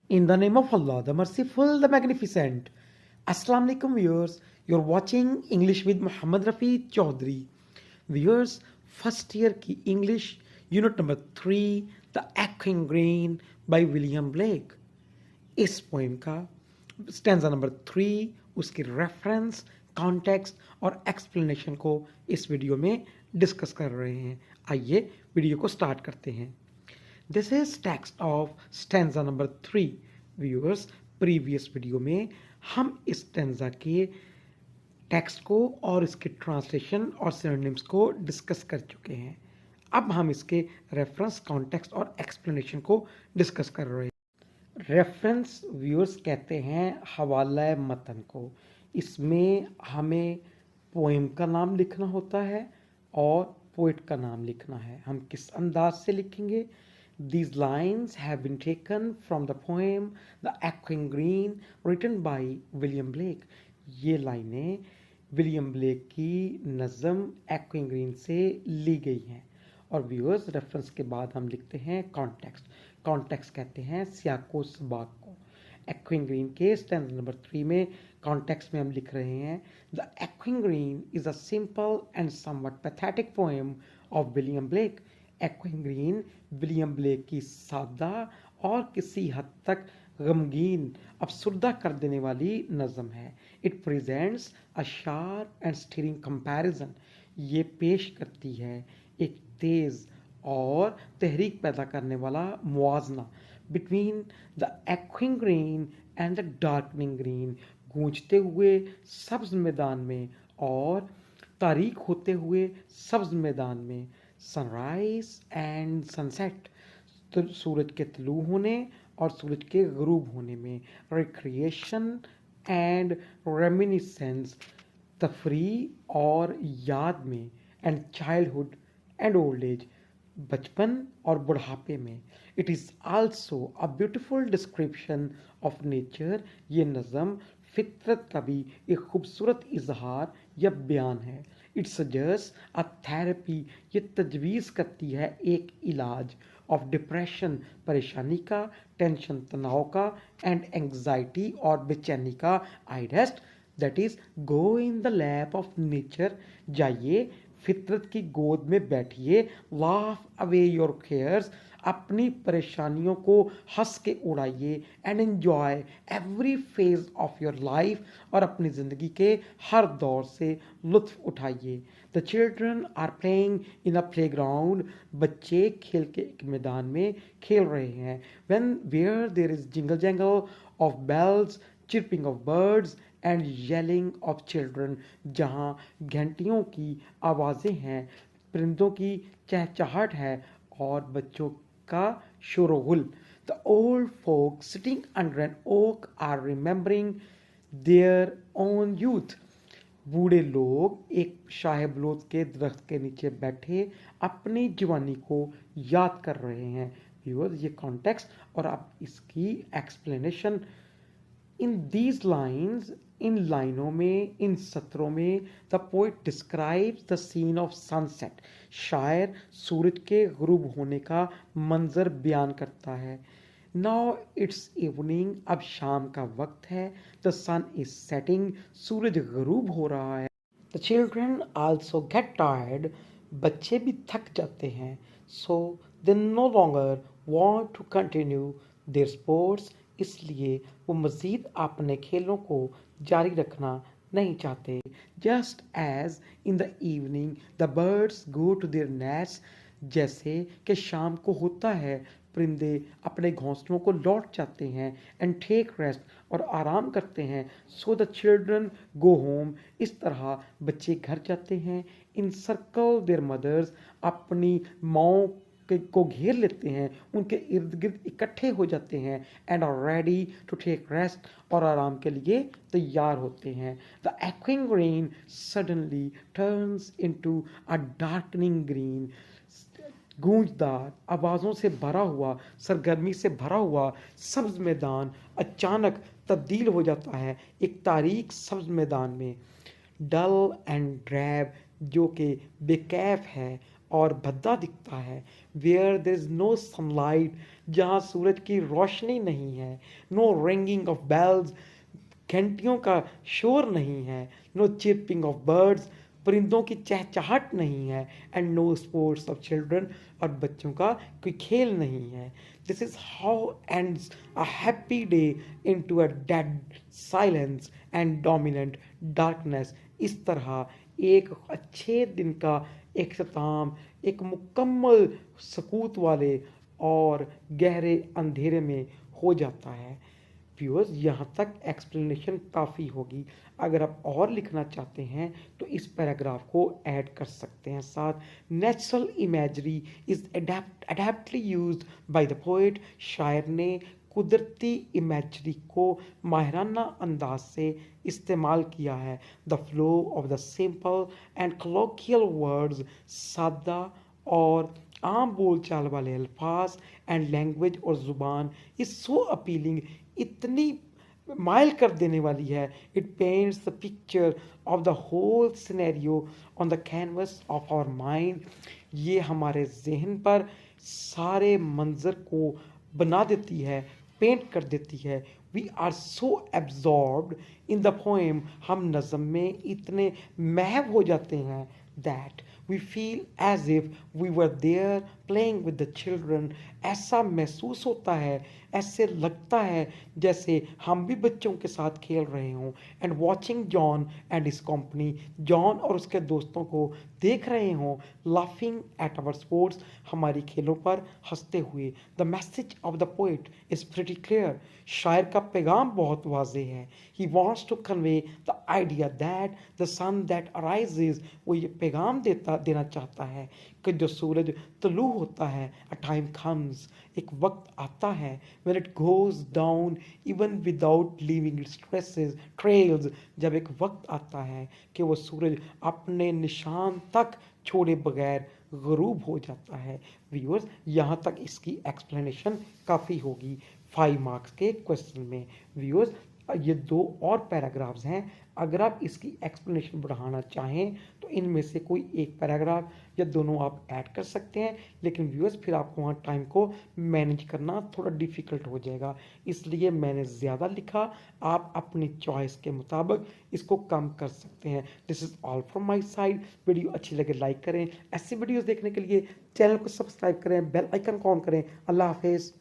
In the name of Allah, the Merciful, the Magnificent. Assalamu alaikum viewers. You're watching English with Muhammad Rafi Chaudhry. Viewers, first year की English unit number 3, The Echoing Green by William Blake. इस poem का stanza number 3, उसकी reference, context और explanation को इस video में discuss कर रहे हैं। आइए वीडियो को स्टार्ट करते हैं। This is text of stanza number 3। Viewers, previous video में हम इस स्टैंजा के टेक्स्ट को और इसके ट्रांसलेशन और सिनोनिम्स को डिस्कस कर चुके हैं। अब हम इसके रेफरेंस, कॉन्टेक्स्ट और एक्सप्लेनेशन को डिस्कस कर रहे हैं। रेफरेंस व्यूअर्स कहते हैं हवाला मतन को। इसमें हमें पोएम का नाम लिखना होता है और पोइट का नाम लिखना है। हम किस अंदाज से लिखेंगे? These lines have been taken from the poem The Echoing Green written by William Blake. ये लाइनें विलियम ब्लेक की नज़म Echoing Green से ली गई हैं। और व्यूअर्स, रेफरेंस के बाद हम लिखते हैं कॉन्टेक्स्ट। कॉन्टेक्स्ट कहते हैं सियाको सबाक को। Echoing Green के स्टैंजा नंबर 3 में कॉन्टेक्स्ट में हम लिख रहे हैं The Echoing Green is a simple and somewhat pathetic poem of William Blake. Echoing Green William Blake की सादा और किसी हद तक गमगीन, अफसुर्दा कर देने वाली नज़म है। It presents a sharp and steering comparison. ये पेश करती है एक तेज़ और तहरीक पैदा करने वाला मुआजना between the echoing green and the darkening green. गूंजते हुए सब्ज मैदान में और तारीक होते हुए सब्ज मैदान में। सनराइज एंड सनसेट, तो सूरज के तलू होने और सूरज के गुरूब होने में। रिक्रिएशन एंड रेमिनिसेंस, तफरी और याद में। And childhood and old age, बचपन और बुढ़ापे में। It is also a beautiful description of nature. ये नज़म फितरत का भी एक खूबसूरत इजहार या बयान है। इट सजेस्ट अ थेरेपी, ये तजवीज़ करती है एक इलाज ऑफ डिप्रेशन, परेशानी का, टेंशन तनाव का, एंड एंग्जाइटी और बेचैनी का। आई rest, that is go in the lap of nature, जाइए फितरत की गोद में बैठिए। लाफ अवे योर केयर्स, अपनी परेशानियों को हंस के उड़ाइए। And enjoy every phase of your life, और अपनी ज़िंदगी के हर दौर से लुत्फ उठाइए। The children are playing in a playground, बच्चे खेल के एक मैदान में खेल रहे हैं। When where there is jingle jangle of bells, chirping of birds and yelling of children, जहाँ घंटियों की आवाज़ें हैं, परिंदों की चहचहाट है और बच्चों का शोरगुल। The old folk sitting under an oak are remembering their own youth, बूढ़े लोग एक शाहबलूत के दरख्त के नीचे बैठे अपनी जवानी को याद कर रहे हैं। व्यूअर्स, ये कॉन्टेक्स्ट और अब इसकी एक्सप्लेनेशन। इन दीज लाइन्स, इन लाइनों में, इन सत्रों में, the poet describes the scene of sunset. शायर सूरज के गुरूब होने का मंजर बयान करता है। नाउ इट्स इवनिंग, अब शाम का वक्त है। द सन इज सेटिंग, सूरज गुरूब हो रहा है। The children also get tired, बच्चे भी थक जाते हैं। So they no longer want to continue their sports, इसलिए वो मज़ीद अपने खेलों को जारी रखना नहीं चाहते। Just as in the evening the birds go to their nest, जैसे कि शाम को होता है परिंदे अपने घोंसलों को लौट जाते हैं। एंड टेक रेस्ट, और आराम करते हैं। So the children go home, इस तरह बच्चे घर जाते हैं। इन सर्कल देयर मदर्स, अपनी माओ को घेर लेते हैं, उनके इर्द गिर्द इकट्ठे हो जाते हैं। And are ready to take rest, और आराम के लिए तैयार होते हैं। The echoing green suddenly turns into a darkening green, गूंजदार आवाज़ों से भरा हुआ, सरगर्मी से भरा हुआ सब्ज मैदान अचानक तब्दील हो जाता है एक तारीक सब्ज मैदान में। डल एंड ड्रैब, जो कि बेकैफ है और भद्दा दिखता है। Where there is no sunlight, जहाँ सूरज की रोशनी नहीं है। नो रिंगिंग ऑफ बेल्स, घंटियों का शोर नहीं है। नो चिरपिंग ऑफ बर्ड्स, परिंदों की चहचहाट नहीं है। And no sports of children, और बच्चों का कोई खेल नहीं है। This is how ends a happy day into a dead silence and dominant darkness. इस तरह एक अच्छे दिन का इख्तिताम एक मुकम्मल सकूत वाले और गहरे अंधेरे में हो जाता है। व्यूअर्स, यहाँ तक एक्सप्लेनेशन काफ़ी होगी। अगर आप और लिखना चाहते हैं तो इस पैराग्राफ को ऐड कर सकते हैं साथ। Natural imagery is adeptly used by the poet, शायर ने कुदरती इमेजरी को माहिराना अंदाज से इस्तेमाल किया है। The flow of the simple and colloquial words, सादा और आम बोलचाल वाले अल्फाज एंड लैंग्वेज और ज़ुबान इज सो अपीलिंग, इतनी माइल कर देने वाली है। It paints the picture of the whole scenario on the canvas of our mind, ये हमारे जहन पर सारे मंजर को बना देती है, पेंट कर देती है। We are so absorbed in the poem, हम नज़म में इतने महव हो जाते हैं that we feel as if we were there playing with the children, ऐसा महसूस होता है, ऐसे लगता है जैसे हम भी बच्चों के साथ खेल रहे हों। And watching John and his company, John और उसके दोस्तों को देख रहे हों। लाफिंग एट आवर स्पोर्ट्स, हमारी खेलों पर हंसते हुए। The message of the poet is pretty clear, शायर का पैगाम बहुत वाजे है। He wants to convey the idea that the sun that arises, वो ये पैगाम देना चाहता है कि जो सूरज तुलू होता है, अ टाइम कम्स, एक वक्त आता है, when it goes down even without leaving its trails, जब एक वक्त आता है कि वो सूरज अपने निशान तक छोड़े बगैर गरूब हो जाता है। व्यूअर्स, यहाँ तक इसकी एक्सप्लेनेशन काफ़ी होगी 5 मार्क्स के क्वेश्चन में। व्यूअर्स, ये 2 और पैराग्राफ्स हैं, अगर आप इसकी एक्सप्लेनेशन बढ़ाना चाहें तो इनमें से कोई एक पैराग्राफ या दोनों आप ऐड कर सकते हैं। लेकिन व्यूअर्स, फिर आपको वहाँ टाइम को मैनेज करना थोड़ा डिफ़िकल्ट हो जाएगा, इसलिए मैंने ज़्यादा लिखा। आप अपनी चॉइस के मुताबिक इसको कम कर सकते हैं। This is all from my side. Video अच्छी लगे लाइक करें, ऐसी वीडियोज़ देखने के लिए चैनल को सब्सक्राइब करें, बेल आइकन को ऑन करें। अल्लाह हाफिज़।